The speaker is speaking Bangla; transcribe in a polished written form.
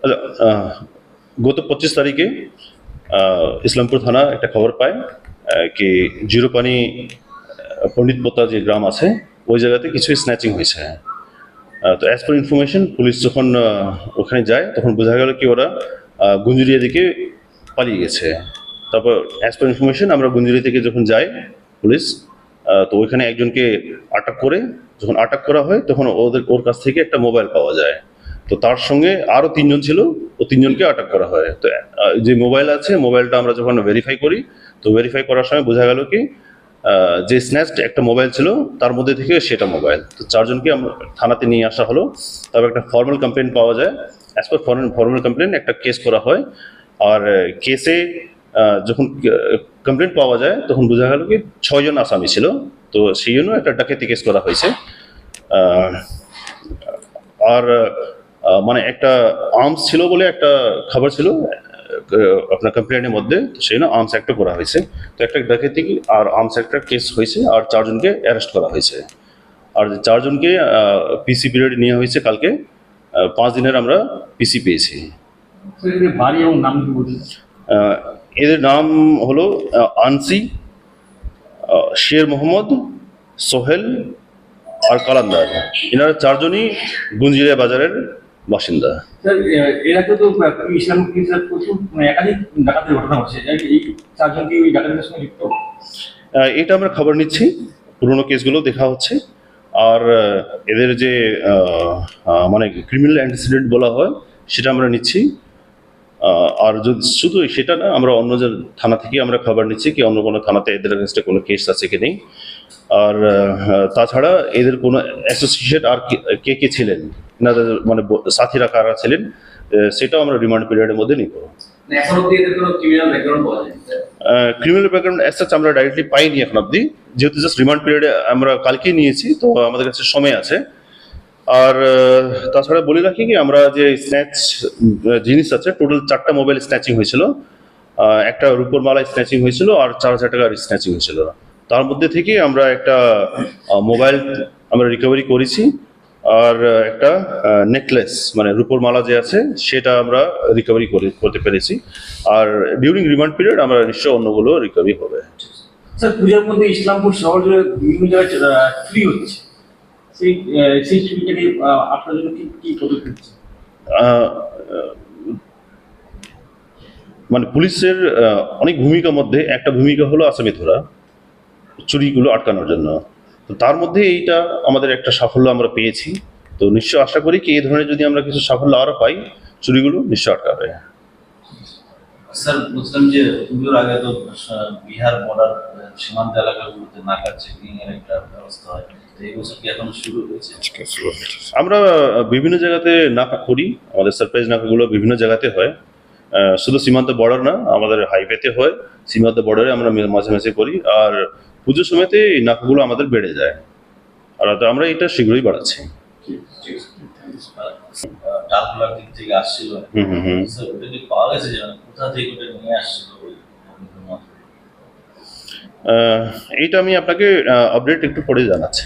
আচ্ছা, গত 25 তারিখে ইসলামপুর থানা একটা খবর পায় কি জিরোপানি পণ্ডিত পোতা যে গ্রাম আছে ওই জায়গাতে কিছু স্ন্যাচিং হয়েছে। তো অ্যাজ পার ইনফরমেশন পুলিশ যখন ওখানে যায় তখন বোঝা গেল কি ওরা গুঞ্জুরিয়া দিকে পালিয়ে গেছে। তারপর অ্যাজ পার ইনফরমেশন আমরা গুঞ্জুরিয়া থেকে যখন যাই পুলিশ, তো ওইখানে একজনকে আটক করে, যখন আটক করা হয় তখন ওর কাছ থেকে একটা মোবাইল পাওয়া যায়। তো তার সঙ্গে আরও 3 জন ছিল, ও 3 জনকে আটক করা হয়। তো যে মোবাইল আছে মোবাইলটা আমরা যখন ভেরিফাই করি, তো ভেরিফাই করার সময় বোঝা গেল কি যে স্ন্যাচড একটা মোবাইল ছিল তার মধ্যে থেকে সেটা মোবাইল। তো 4 জনকে আমরা থানাতে নিয়ে আসা হলো। তবে একটা ফর্মাল কমপ্লেন পাওয়া যায়। অ্যাজ পার ফর্মাল কমপ্লেন একটা কেস করা হয়। আর কেসে যখন কমপ্লেন পাওয়া যায় তখন বোঝা গেল কি 6 জন আসামি ছিল। তো সেই জন্য একটা ডাকাতি কেস করা হয়েছে। আর মানে একটা আর্মস ছিল বলে একটা খবর ছিল আপনার কমপ্লেনের মধ্যে, তো সেই জন্য আর্মস অ্যাক্টও করা হয়েছে। তো একটা ডাকাতি আর আর্মস একটা কেস হয়েছে আর 4 জনকে অ্যারেস্ট করা হয়েছে। আর 4 জনকে পিসি পিরিয়ডে নেওয়া হয়েছে কালকে। 5 দিনের আমরা পিসি পেয়েছি। এদের নাম হলো আনসি, শের মোহাম্মদ, সোহেল আর কালান্দার। এনারা 4 জনই গুঞ্জিরিয়া বাজারের বাসিন্দা। এরাকে তো একাধিক ডাকাতির ঘটনা হচ্ছে, এই 4 জন কি ওই ডাকাতির সঙ্গে যুক্ত? এটা আমরা খবর নিচ্ছি, পুরোনো কেসগুলো দেখা হচ্ছে। আর এদের যে মানে ক্রিমিনাল অ্যান্টিসিডেন্ট বলা হয় সেটা আমরা নিচ্ছি। আর যদি শুধু সেটা না, আমরা অন্য যে থানা থেকে আমরা খবর নিচ্ছি কি অন্য কোনো থানাতে এদের এগেনস্টে কোনো কেস আছে কি নেই। আর তাছাড়া এদের কোনো অ্যাসোসিয়েট আর কে কে ছিলেন, এনাদের মানে সাথীরা কারা ছিলেন, সেটাও আমরা রিমান্ড পিরিয়ডের মধ্যে নিব। ক্রিমিনাল ব্যাকগ্রাউন্ড অ্যাজ সাচ আমরা ডাইরেক্টলি পাইনি এখন অব্দি, যেহেতু জাস্ট রিমান্ড পিরিয়ডে আমরা কালকেই নিয়েছি, তো আমাদের কাছে সময় আছে। আর তাছাড়া বলে রাখি কি আমরা যে স্ন্যাচ জিনিস আছে, টোটাল 4টা মোবাইল স্ন্যাচিং হয়েছিল, একটা রূপোর মালা স্ন্যাচিং হয়েছিল আর 4,000 টাকার স্ন্যাচিং হয়েছিল। তার মধ্যে থেকে আমরা একটা মোবাইল আমরা রিকভারি করেছি আর একটা নেকলেস মানে রূপোর মালা যে আছে সেটা আমরা রিকভারি করতে পেরেছি। আর ডিউরিং রিমান্ড পিরিয়ড আমরা নিশ্চয় অন্যগুলো রিকভারি হবে। স্যার, পূজার মধ্যে ইসলামপুর শহর জুড়ে বিভিন্ন জায়গায় ফ্রি হচ্ছে, সেই ছুটিটাকে আপনার জন্য কি পদক্ষেপ? মানে পুলিশের অনেক ভূমিকার মধ্যে একটা ভূমিকা হলো আসামি ধরা, চুরিগুলো আটকানোর জন্য। তো তার মধ্যে এইটা আমাদের একটা সাফল্য আমরা পেয়েছি। তো নিশ্চয় আশা করি কি এই ধরনের যদি আমরা কিছু সাফল্য আরো পাই, চুরিগুলো নিশ্চয় আটকাবে। স্যার, বুঝলাম যে পুজোর আগে তো বিহার বর্ডার সীমান্ত এলাকাগুলোতে নাকা চেকিং এর একটা ব্যবস্থা হয়, এই বছর কি এখন শুরু হয়েছে? আমরা বিভিন্ন জায়গাতে নাকা করি, আমাদের সারপ্রাইজ নাকাগুলো বিভিন্ন জায়গাতে হয়। শুধু সীমান্ত বর্ডার না, আমাদের হাইওয়েতে হয়, সীমান্ত বর্ডারে আমরা মাঝে মাঝে করি। আর পুজোর সময়তে এই নাকাগুলো আমাদের বেড়ে যায়, আর আমরা এটা শীঘ্রই বাড়াচ্ছি। ডালখোলার দিক থেকে আসছিল, স্যার ওটা কি পাওয়া গেছে যে কোথা থেকে ওটা নিয়ে আসছিল? এইটা আমি আপনাকে আপডেট একটু পরে জানাচ্ছি।